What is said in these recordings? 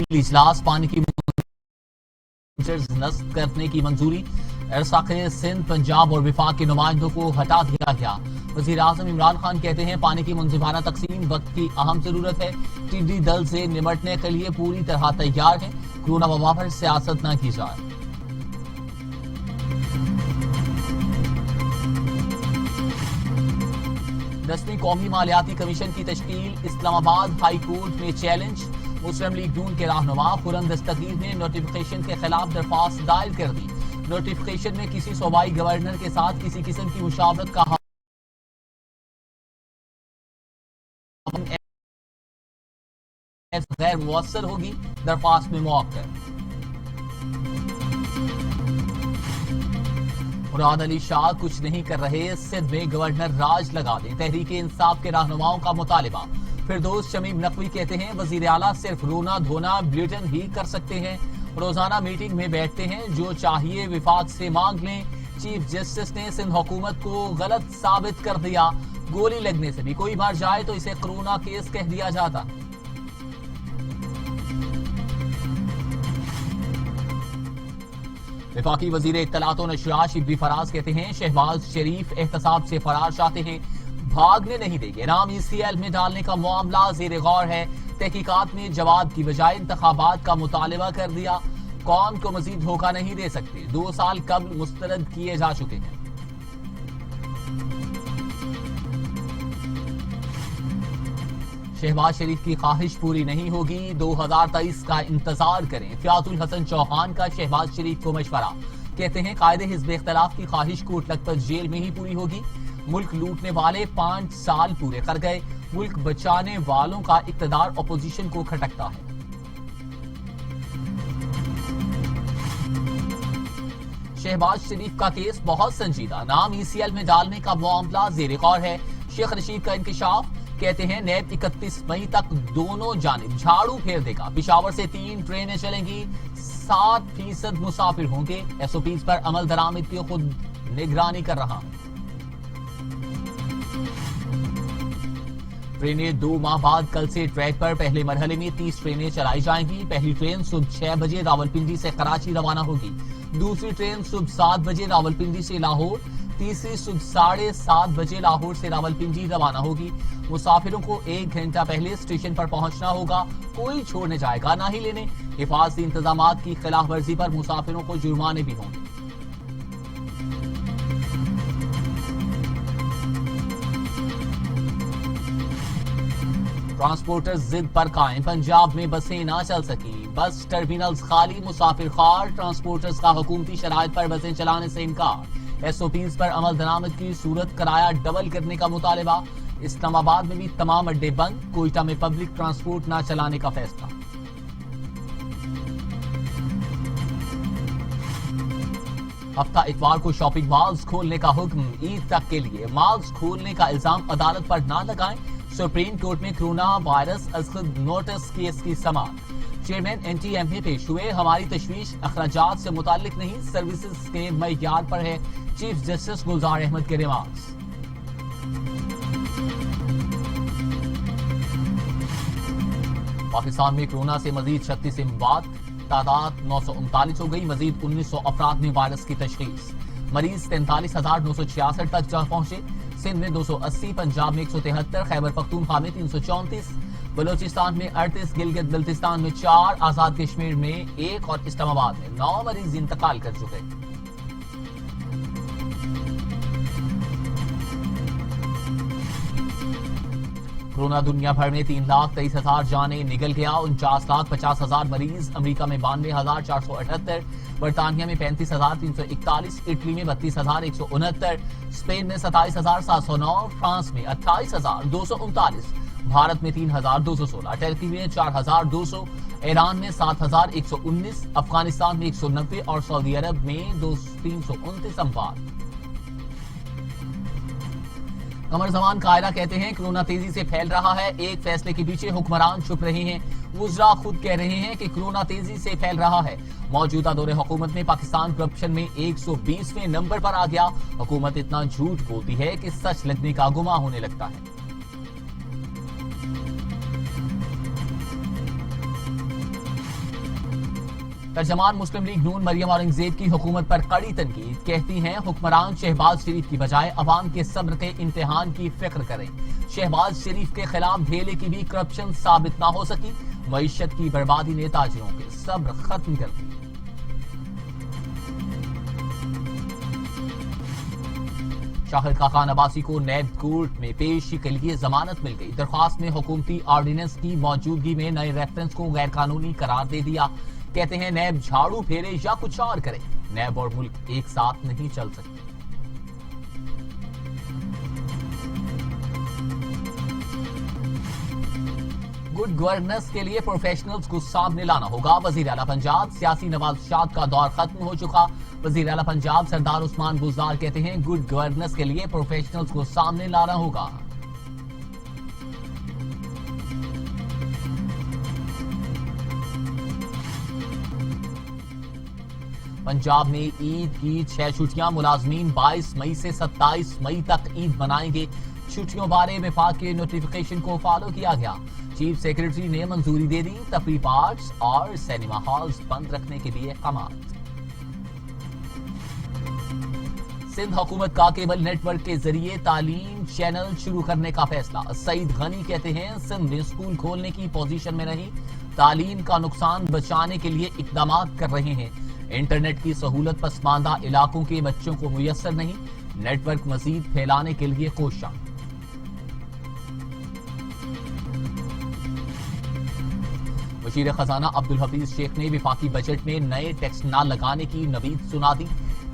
تفصیلی اجلاس پانی کی نصب کرنے کی منظوری. ارساق سندھ پنجاب اور وفاق کے نمائندوں کو ہٹا دیا گیا. وزیر اعظم عمران خان کہتے ہیں پانی کی منصفانہ تقسیم وقت کی اہم ضرورت ہے. ٹڈی دل سے نمٹنے کے لیے پوری طرح تیار ہیں. کورونا وبا پر سیاست نہ کی جائے. 10ویں قومی مالیاتی کمیشن کی تشکیل. اسلام آباد ہائی کورٹ میں چیلنج. مسلم لیگ نون کے رہنما خرم دستگیر نے نوٹیفیکیشن کے خلاف درخواست دائر کر دی. نوٹیفیکیشن میں کسی صوبائی گورنر کے ساتھ کسی قسم کی مشاورت کا غیر مؤثر ہوگی. درخواست میں موقع. مراد علی شاہ کچھ نہیں کر رہے. سندھ میں گورنر راج لگا دیں. تحریک انصاف کے رہنماؤں کا مطالبہ. فردوس شمیم نقوی کہتے ہیں وزیر اعلیٰ صرف رونا دھونا بلیٹن ہی کر سکتے ہیں. روزانہ میٹنگ میں بیٹھتے ہیں. جو چاہیے وفاق سے مانگ لیں. چیف جسٹس نے سندھ حکومت کو غلط ثابت کر دیا. گولی لگنے سے بھی کوئی مر جائے تو اسے کرونا کیس کہہ دیا جاتا. وفاقی وزیر اطلاعات و نشریات شبلی فراز کہتے ہیں شہباز شریف احتساب سے فرار چاہتے ہیں. بھاگنے نہیں دیں گے. نام ECL میں ڈالنے کا معاملہ زیر غور ہے. تحقیقات میں جواب کی بجائے انتخابات کا مطالبہ کر دیا. قوم کو مزید دھوکہ نہیں دے سکتے. 2 سال قبل مسترد کیے جا چکے ہیں. شہباز شریف کی خواہش پوری نہیں ہوگی. 2023 کا انتظار کریں. فیاض الحسن چوہان کا شہباز شریف کو مشورہ. کہتے ہیں قائد حزب اختلاف کی خواہش کوٹ لکھپت جیل میں ہی پوری ہوگی. ملک لوٹنے والے 5 سال پورے کر گئے. ملک بچانے والوں کا اقتدار اپوزیشن کو کھٹکتا ہے. شہباز شریف کا کیس بہت سنجیدہ. نام ECL میں ڈالنے کا معاملہ زیر غور ہے. شیخ رشید کا انکشاف. کہتے ہیں نیب 31 مئی تک دونوں جانب جھاڑو پھیر دے گا. پشاور سے 3 ٹرینیں چلیں گی. 7% مسافر ہوں گے. SOPs پر عمل درآمد کی خود نگرانی کر رہا ہوں. ٹرینیں 2 ماہ بعد کل سے ٹریک پر. پہلے مرحلے میں 30 ٹرینیں چلائی جائیں گی. پہلی ٹرین صبح 6 بجے راولپنڈی سے کراچی روانہ ہوگی. دوسری ٹرین صبح 7 بجے راولپنڈی سے لاہور. تیسری صبح 7:30 بجے لاہور سے راولپنڈی روانہ ہوگی. مسافروں کو 1 گھنٹہ پہلے اسٹیشن پر پہنچنا ہوگا. کوئی چھوڑنے جائے گا نہ ہی لینے. حفاظتی انتظامات کی خلاف ورزی پر مسافروں کو جرمانے بھی ہوں گے. ٹرانسپورٹر ضد پر قائم. پنجاب میں بسیں نہ چل سکیں. بس ٹرمینلز خالی. مسافر خوار. ٹرانسپورٹرز کا حکومتی شرائط پر بسیں چلانے سے انکار. SOPs پر عمل درآمد کی صورت کرایہ ڈبل کرنے کا مطالبہ. اسلام آباد میں بھی تمام اڈے بند. کوئٹہ میں پبلک ٹرانسپورٹ نہ چلانے کا فیصلہ. ہفتہ اتوار کو شاپنگ مالز کھولنے کا حکم. عید تک کے لیے مالز کھولنے کا الزام عدالت پر نہ لگائیں. سپریم کورٹ میں کورونا وائرس از خود نوٹس کیس کی سماعت. چیئرمین NTMA پیش ہوئے. ہماری تشویش اخراجات سے متعلق نہیں سروسز کے معیار پر ہے. چیف جسٹس گلزار احمد کے ریمارکس. پاکستان میں کورونا سے مزید 36 اموات. تعداد 939 ہو گئی. مزید 1900 افراد میں وائرس کی تشخیص. مریض 43,966 تک جا پہنچے. سندھ میں 280. پنجاب میں 173. خیبر پختونخوا میں 334. بلوچستان میں 38. گلگت بلتستان میں 4. آزاد کشمیر میں 1 اور اسلام آباد میں 9 مریض انتقال کر چکے. کورونا دنیا بھر میں 3,23,000 جانیں نگل گیا. 49,50,000 مریض. امریکہ میں 92,478. برطانیہ میں 35,341. اٹلی میں 32,169. اسپین میں 27,709. فرانس میں 28,239. بھارت میں 3,216. ٹرکی میں 4,200. ایران میں 7,119. افغانستان میں 190 اور سعودی عرب میں 329 اموات. قمر زمان قائرہ کہتے ہیں کورونا تیزی سے پھیل رہا ہے. ایک فیصلے کے پیچھے حکمران چھپ رہے ہیں. وزراء خود کہہ رہے ہیں کہ کورونا تیزی سے پھیل رہا ہے. موجودہ دور حکومت میں پاکستان کرپشن میں 120ویں نمبر پر آ گیا. حکومت اتنا جھوٹ بولتی ہے کہ سچ لگنے کا گمان ہونے لگتا ہے. ترجمان مسلم لیگ نون مریم اورنگزیب کی حکومت پر کڑی تنقید، کہتی ہیں حکمران شہباز شریف کی بجائے عوام کے صبر کے امتحان کی فکر کریں۔ شہباز شریف کے خلاف ڈھیلے کی بھی کرپشن ثابت نہ ہو سکی، معیشت کی بربادی نے تاجروں کے صبر ختم کر دی۔ شاہد خاقان عباسی کو نیب کورٹ میں پیشی کے لیے ضمانت مل گئی۔ درخواست میں حکومتی آرڈیننس کی موجودگی میں نئے ریفرنس کو غیر قانونی قرار دے دیا۔ کہتے ہیں نیب جھاڑو پھیرے یا کچھ اور کرے، نیب اور ملک ایک ساتھ نہیں چل سکتے۔ گڈ گورننس کے لیے پروفیشنلز کو سامنے لانا ہوگا، وزیر اعلیٰ پنجاب۔ سیاسی نوازشات کا دور ختم ہو چکا، وزیر اعلیٰ پنجاب سردار عثمان بزدار کہتے ہیں گڈ گورننس کے لیے پروفیشنلز کو سامنے لانا ہوگا۔ پنجاب میں عید کی 6 چھٹیاں، ملازمین 22 مئی سے 27 مئی تک عید منائیں گے۔ چھٹیوں بارے وفاق کے نوٹیفیکیشن کو فالو کیا گیا، چیف سیکرٹری نے منظوری دے دی۔ تفریح پارکس اور سینما ہالز بند رکھنے کے لیے احکامات۔ سندھ حکومت کا کیبل نیٹ ورک کے ذریعے تعلیم چینل شروع کرنے کا فیصلہ۔ سعید غنی کہتے ہیں سندھ میں اسکول کھولنے کی پوزیشن میں نہیں، تعلیم کا نقصان بچانے کے لیے اقدامات کر رہے ہیں۔ انٹرنیٹ کی سہولت پسماندہ علاقوں کے بچوں کو میسر نہیں، نیٹ ورک مزید پھیلانے کے لیے کوشاں۔ وزیر خزانہ عبدالحفیظ شیخ نے وفاقی بجٹ میں نئے ٹیکس نہ لگانے کی نوید سنا دی۔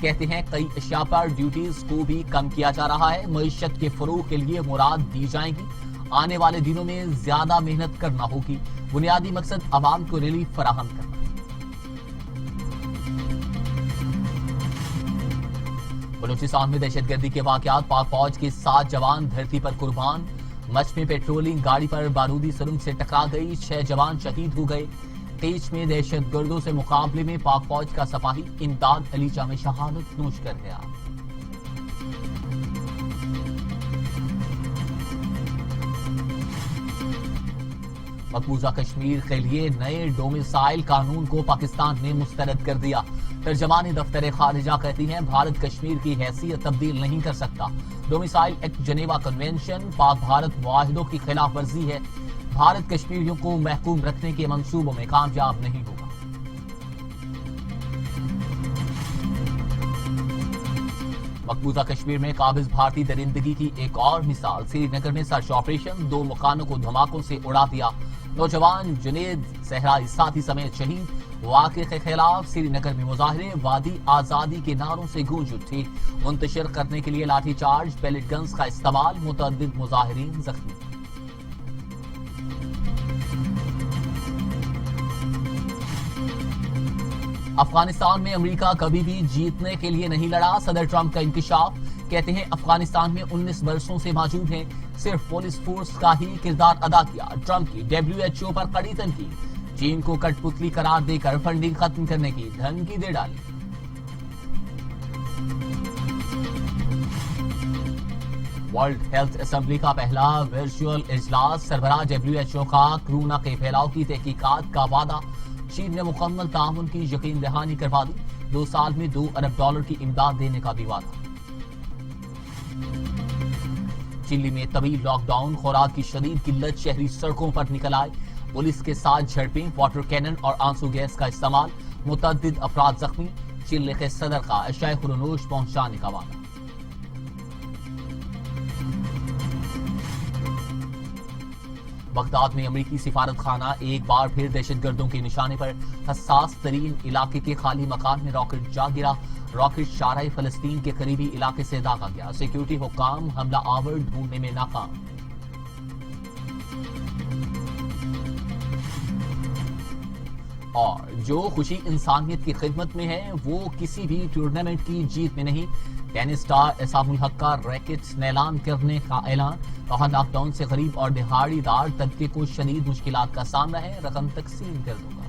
کہتے ہیں کئی اشیاء پر ڈیوٹیز کو بھی کم کیا جا رہا ہے، معیشت کے فروغ کے لیے مراد دی جائیں گی، آنے والے دنوں میں زیادہ محنت کرنا ہوگی، بنیادی مقصد عوام کو ریلیف فراہم کرنا۔ بلوچستان میں دہشت گردی کے واقعات، پاک فوج کے 7 جوان دھرتی پر قربان۔ مچھ میں پیٹرولنگ گاڑی پر بارودی سرنگ سے ٹکرا گئی، 6 جوان شہید ہو گئے۔ تیج میں دہشت گردوں سے مقابلے میں پاک فوج کا سپاہی امداد علیچہ میں شہادت نوش کر گیا۔ مقبوضہ کشمیر کے لیے نئے ڈومیسائل قانون کو پاکستان نے مسترد کر دیا۔ ترجمان دفتر خارجہ کہتی ہیں بھارت کشمیر کی حیثیت تبدیل نہیں کر سکتا۔ ڈومیسائل ایکٹ جنیوا کنونشن پاک بھارت معاہدوں کی خلاف ورزی ہے، بھارت کشمیریوں کو محکوم رکھنے کے منصوبوں میں کامیاب نہیں ہوگا۔ مقبوضہ کشمیر میں قابض بھارتی درندگی کی ایک اور مثال، سری نگر میں سرچ آپریشن، 2 مکانوں کو دھماکوں سے اڑا دیا، نوجوان جنید صحرائی ساتھی سمیت شہید۔ واقعے کے خلاف سری نگر میں مظاہرے، وادی آزادی کے نعروں سے گونج اٹھی، منتشر کرنے کے لیے لاٹھی چارج، پیلٹ گنز کا استعمال، متعدد مظاہرین زخمی۔ افغانستان میں امریکہ کبھی بھی جیتنے کے لیے نہیں لڑا، صدر ٹرمپ کا انکشاف۔ کہتے ہیں افغانستان میں 19 برسوں سے موجود ہیں، صرف پولیس فورس کا ہی کردار ادا کیا۔ ٹرمپ کی WHO پر کڑی تنقید، چین کو کٹ پتلی قرار دے کر فنڈنگ ختم کرنے کی دھمکی دے ڈالی۔ ورلڈ ہیلتھ اسمبلی کا پہلا ورچوئل اجلاس، سربراہ WHO کا کورونا کے پھیلاؤ کی تحقیقات کا وعدہ، چین نے مکمل تعاون کی یقین دہانی کروا دی، 2 سال میں $2 ارب کی امداد دینے کا بھی وعدہ۔ چلی میں طویل لاک ڈاؤن، خوراک کی شدید قلت، شہری سڑکوں پر نکل آئے، پولیس کے ساتھ جھڑپیں، واٹر کینن اور آنسو گیس کا استعمال، متعدد افراد زخمی، چلی کے صدر کا اشیاء خورنوش پہنچانے کا وعدہ۔ بغداد میں امریکی سفارت خانہ ایک بار پھر دہشت گردوں کے نشانے پر، حساس ترین علاقے کے خالی مکان میں راکٹ جا گرا، راکٹ شارع فلسطین کے قریبی علاقے سے داغا گیا، سیکیورٹی حکام حملہ آور ڈھونڈنے میں ناکام۔ اور جو خوشی انسانیت کی خدمت میں ہے وہ کسی بھی ٹورنامنٹ کی جیت میں نہیں، ٹینس سٹار اعصام الحق کا ریکٹ نیلان کرنے کا اعلان، کہا لاک ڈاؤن سے غریب اور دہاڑی دار طبقے کو شدید مشکلات کا سامنا ہے، رقم تقسیم کر دوں گا۔